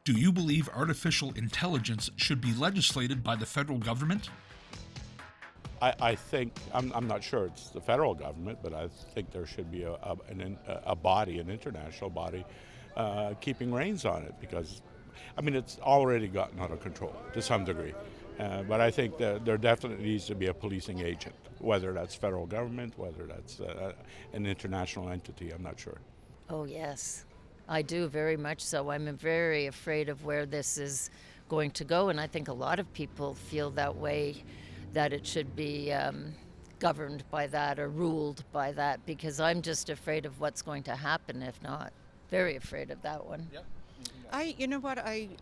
Do you believe artificial intelligence should be legislated by the federal government? I think, I'm not sure it's the federal government, but I think there should be a body, an international body, keeping reins on it because, it's already gotten out of control to some degree. But I think that there definitely needs to be a policing agent, whether that's federal government, whether that's an international entity, I'm not sure. Oh, yes. I do, very much so. I'm very afraid of where this is going to go, and I think a lot of people feel that way, that it should be governed by that or ruled by that, because I'm just afraid of what's going to happen if not. Very afraid of that one. Yep.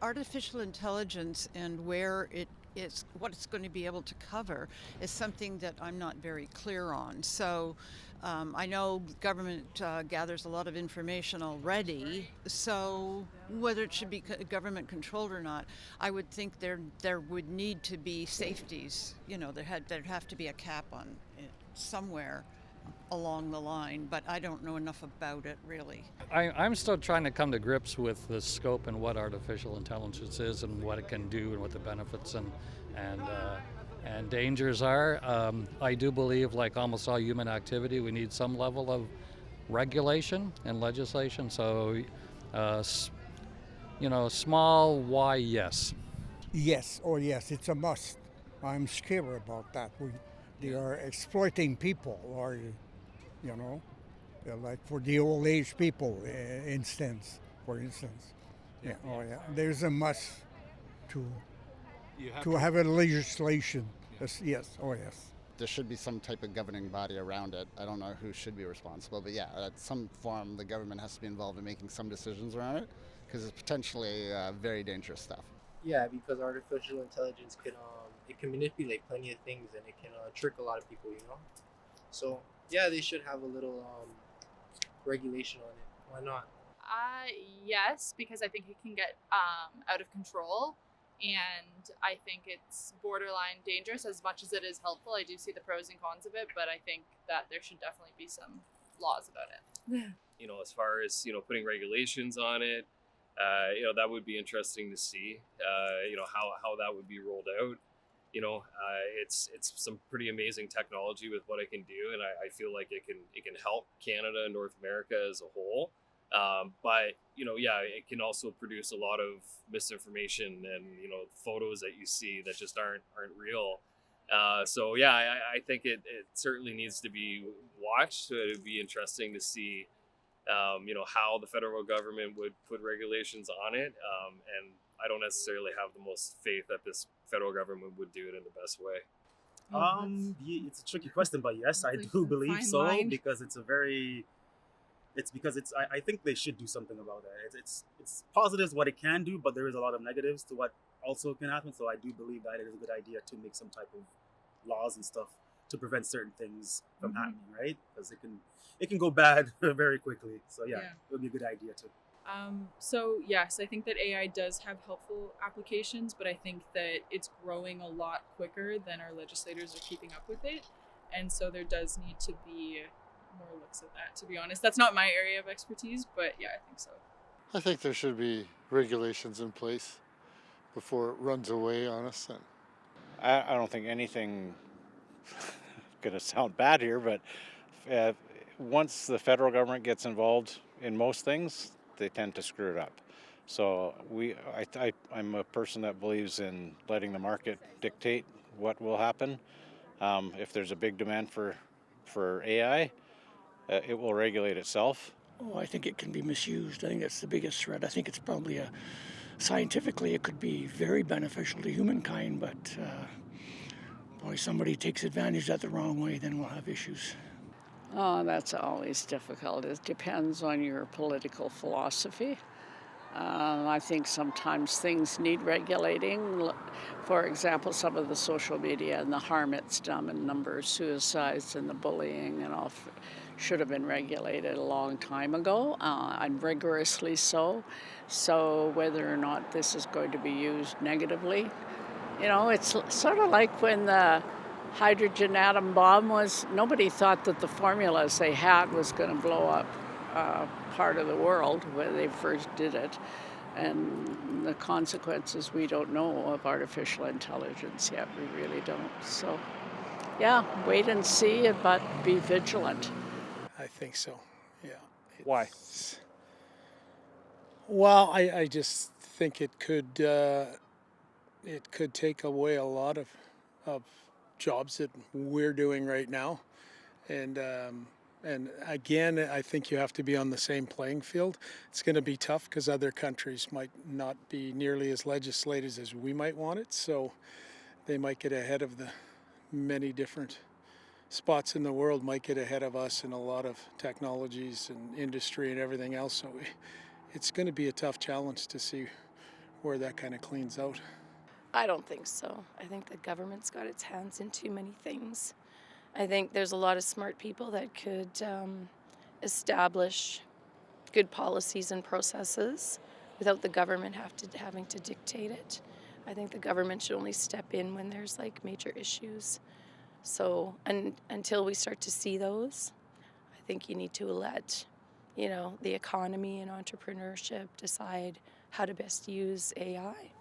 Artificial intelligence and where it is, what it's going to be able to cover is something that I'm not very clear on. So I know government gathers a lot of information already, so whether it should be government controlled or not, I would think there would need to be safeties. There'd have to be a cap on it somewhere along the line, but I don't know enough about it really. I'm still trying to come to grips with the scope and what artificial intelligence is and what it can do and what the benefits and dangers are. I do believe, like almost all human activity, we need some level of regulation and legislation. So, small Y, yes. Yes, yes, it's a must. I'm scared about that. They are exploiting people, or, like for the old age people, for instance. Yeah. Oh, yeah. There's a must to have a legislation. Yes. Oh, yes. There should be some type of governing body around it. I don't know who should be responsible, but yeah, at some form, the government has to be involved in making some decisions around it because it's potentially very dangerous stuff. Yeah, because artificial intelligence can manipulate plenty of things and it can trick a lot of people, So yeah, they should have a little regulation on it. Why not? Yes, because I think it can get out of control, and I think it's borderline dangerous as much as it is helpful. I do see the pros and cons of it, but I think that there should definitely be some laws about it. As far as putting regulations on it, that would be interesting to see. How that would be rolled out. It's some pretty amazing technology with what it can do, and I feel like it can help Canada and North America as a whole. But it can also produce a lot of misinformation and photos that you see that just aren't real. So I think it certainly needs to be watched. So it'd be interesting to see how the federal government would put regulations on it. And I don't necessarily have the most faith that this federal government would do it in the best way. It's a tricky question, but yes, I do believe so line. Because I think they should do something about that. It's positives what it can do, but there is a lot of negatives to what also can happen. So I do believe that it is a good idea to make some type of laws and stuff to prevent certain things from happening, right? Because it can go bad very quickly. So yeah, it would be a good idea too. So yes, I think that AI does have helpful applications, but I think that it's growing a lot quicker than our legislators are keeping up with it. And so there does need to be more looks at that, to be honest. That's not my area of expertise, but yeah, I think so. I think there should be regulations in place before it runs away on us. I don't think anything, going to sound bad here, but once the federal government gets involved in most things, they tend to screw it up. So I'm a person that believes in letting the market dictate what will happen. If there's a big demand for AI, it will regulate itself. Oh, I think it can be misused. I think that's the biggest threat. I think it's probably scientifically it could be very beneficial to humankind, but boy, somebody takes advantage of that the wrong way, then we'll have issues. Oh, that's always difficult. It depends on your political philosophy. I think sometimes things need regulating. For example, some of the social media and the harm it's done and number of suicides and the bullying and all should have been regulated a long time ago, and rigorously so. So whether or not this is going to be used negatively, it's sort of like when the hydrogen atom bomb was, nobody thought that the formulas they had was going to blow up part of the world when they first did it. And the consequences we don't know of artificial intelligence yet. We really don't. So, yeah, wait and see, but be vigilant. I think so. Yeah. Why? Well, I just think it could take away a lot of jobs that we're doing right now, and again, I think you have to be on the same playing field. It's going to be tough because other countries might not be nearly as legislated as we might want it, so they might get ahead of the many different spots in the world, might get ahead of us in a lot of technologies and industry and everything else. So it's going to be a tough challenge to see where that kind of cleans out. I don't think so. I think the government's got its hands in too many things. I think there's a lot of smart people that could establish good policies and processes without the government having to dictate it. I think the government should only step in when there's like major issues. So until we start to see those, I think you need to let, the economy and entrepreneurship decide how to best use AI.